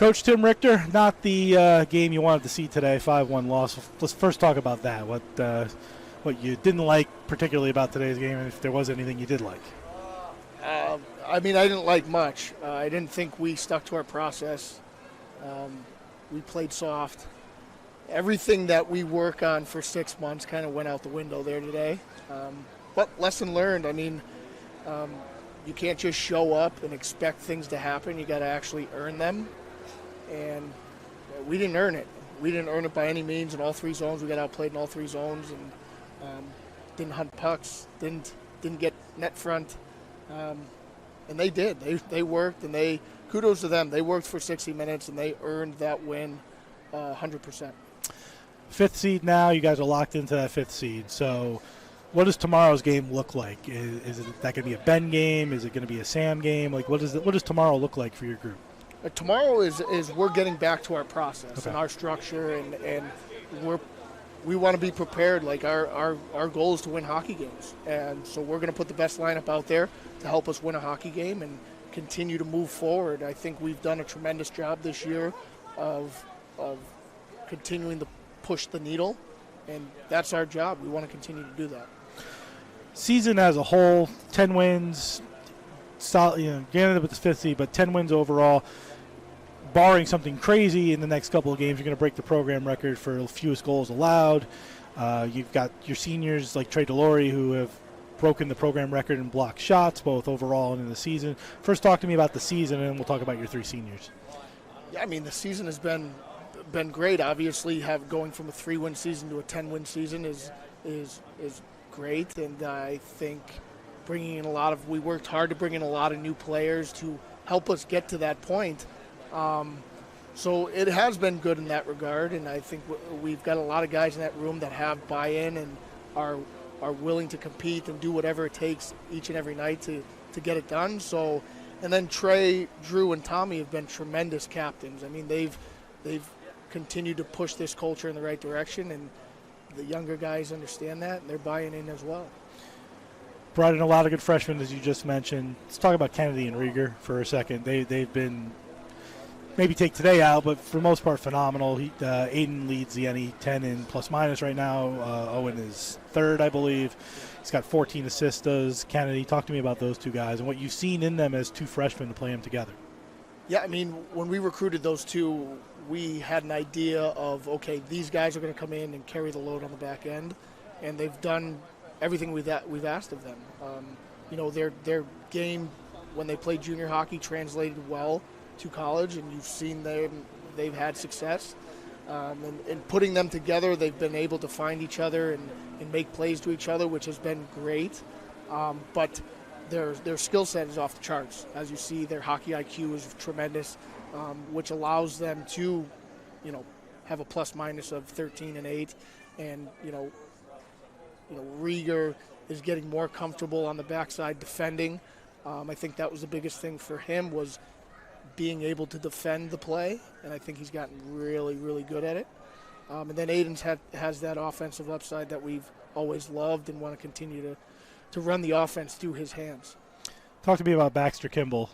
Coach Tim Richter, not the game you wanted to see today, 5-1 loss. Let's first talk about that. What you didn't like particularly about today's game, and if there was anything you did like. I didn't like much. I didn't think we stuck to our process. We played soft. Everything that we work on for 6 months kind of went out the window there today. But lesson learned. You can't just show up and expect things to happen. You got to actually earn them. And we didn't earn it. We didn't earn it by any means in all three zones. We got outplayed in all three zones and didn't hunt pucks, didn't get net front. And they did. They worked, and kudos to them. They worked for 60 minutes, and they earned that win 100%. Fifth seed now. You guys are locked into that fifth seed. So what does tomorrow's game look like? Is that going to be a Ben game? Is it going to be a Sam game? What does tomorrow look like for your group? Tomorrow is we're getting back to our process okay. and our structure, and we want to be prepared. Like our goal is to win hockey games, and so we're going to put the best lineup out there to help us win a hockey game and continue to move forward. I think we've done a tremendous job this year of continuing to push the needle, and that's our job. We want to continue to do that. Season as a whole, 10 wins, solid, granted with the fifth seed, but 10 wins overall. Barring something crazy in the next couple of games, you're going to break the program record for fewest goals allowed. You've got your seniors like Trey DeLaurie who have broken the program record in blocked shots, both overall and in the season. First, talk to me about the season, and then we'll talk about your three seniors. Yeah, the season has been great. Obviously, going from a 3-win season to a 10-win season is great, and I think bringing in we worked hard to bring in a lot of new players to help us get to that point. So it has been good in that regard, and I think we've got a lot of guys in that room that have buy-in and are willing to compete and do whatever it takes each and every night to get it done. So, and then Trey, Drew, and Tommy have been tremendous captains. They've continued to push this culture in the right direction, and the younger guys understand that, and they're buying in as well. Brought in a lot of good freshmen, as you just mentioned. Let's talk about Kennedy and Rieger for a second. They've been, maybe take today out, but for the most part, phenomenal. Aiden leads the NE10 in plus-minus right now. Owen is third, I believe. He's got 14 assists. Kennedy, talk to me about those two guys and what you've seen in them as two freshmen to play them together. Yeah, when we recruited those two, we had an idea of, okay, these guys are going to come in and carry the load on the back end, and they've done everything we've asked of them. Their game when they played junior hockey translated well to college, and you've seen they've had success. And putting them together, they've been able to find each other and make plays to each other, which has been great. But their skill set is off the charts. As you see, their hockey IQ is tremendous, which allows them to, have a plus-minus of 13 and 8. And, Rieger is getting more comfortable on the backside defending. I think that was the biggest thing for him, was being able to defend the play, and I think he's gotten really, really good at it. And then Aiden's has that offensive upside that we've always loved and want to continue to run the offense through his hands. Talk to me about Baxter Kimball.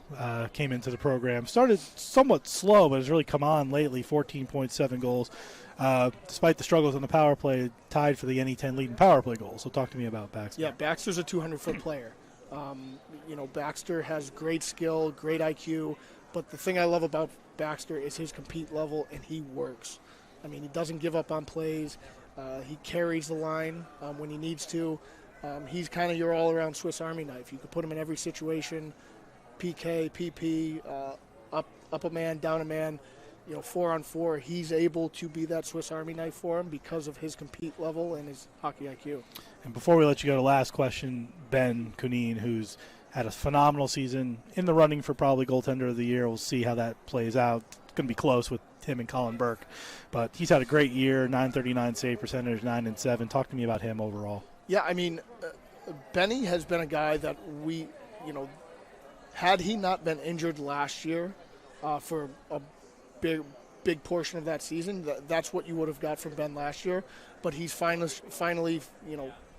Came into the program. Started somewhat slow, but has really come on lately, 14.7 goals. Despite the struggles on the power play, tied for the NE10 lead in power play goals. So talk to me about Baxter. Yeah, Baxter's a 200-foot player. Baxter has great skill, great IQ, but the thing I love about Baxter is his compete level, and he works. He doesn't give up on plays. He carries the line when he needs to. He's kind of your all-around Swiss Army knife. You could put him in every situation, PK, PP, up a man, down a man, 4-on-4. He's able to be that Swiss Army knife for him because of his compete level and his hockey IQ. And before we let you go to last question, Ben Kunine, who's had a phenomenal season, in the running for probably goaltender of the year. We'll see how that plays out. It's going to be close with him and Colin Burke. But he's had a great year, .939 save percentage, 9-7. Talk to me about him overall. Yeah, Benny has been a guy that we, had he not been injured last year for a big portion of that season, that's what you would have got from Ben last year. But he's finally,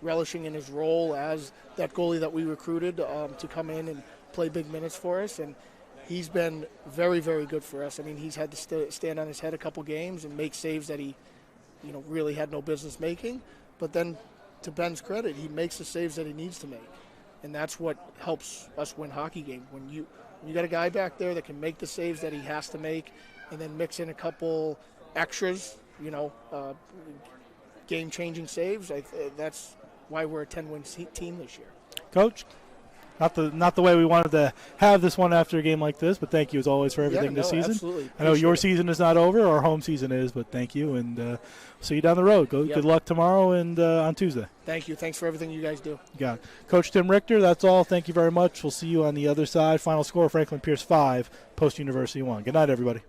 relishing in his role as that goalie that we recruited to come in and play big minutes for us. And he's been very, very good for us. I mean, he's had to stand on his head a couple games and make saves that he, really had no business making. But then, to Ben's credit, he makes the saves that he needs to make, and that's what helps us win hockey games. When you got a guy back there that can make the saves that he has to make, and then mix in a couple extras, game-changing saves. That's why we're a 10-win team this year. Coach, not the way we wanted to have this one after a game like this, but thank you as always for everything this season. Absolutely. I know your season is not over, our home season is, but thank you, and see you down the road. Good luck tomorrow and on Tuesday. Thank you. Thanks for everything you guys do. You got it. Coach Tim Richter, that's all. Thank you very much. We'll see you on the other side. Final score, Franklin Pierce 5, Post University 1. Good night, everybody.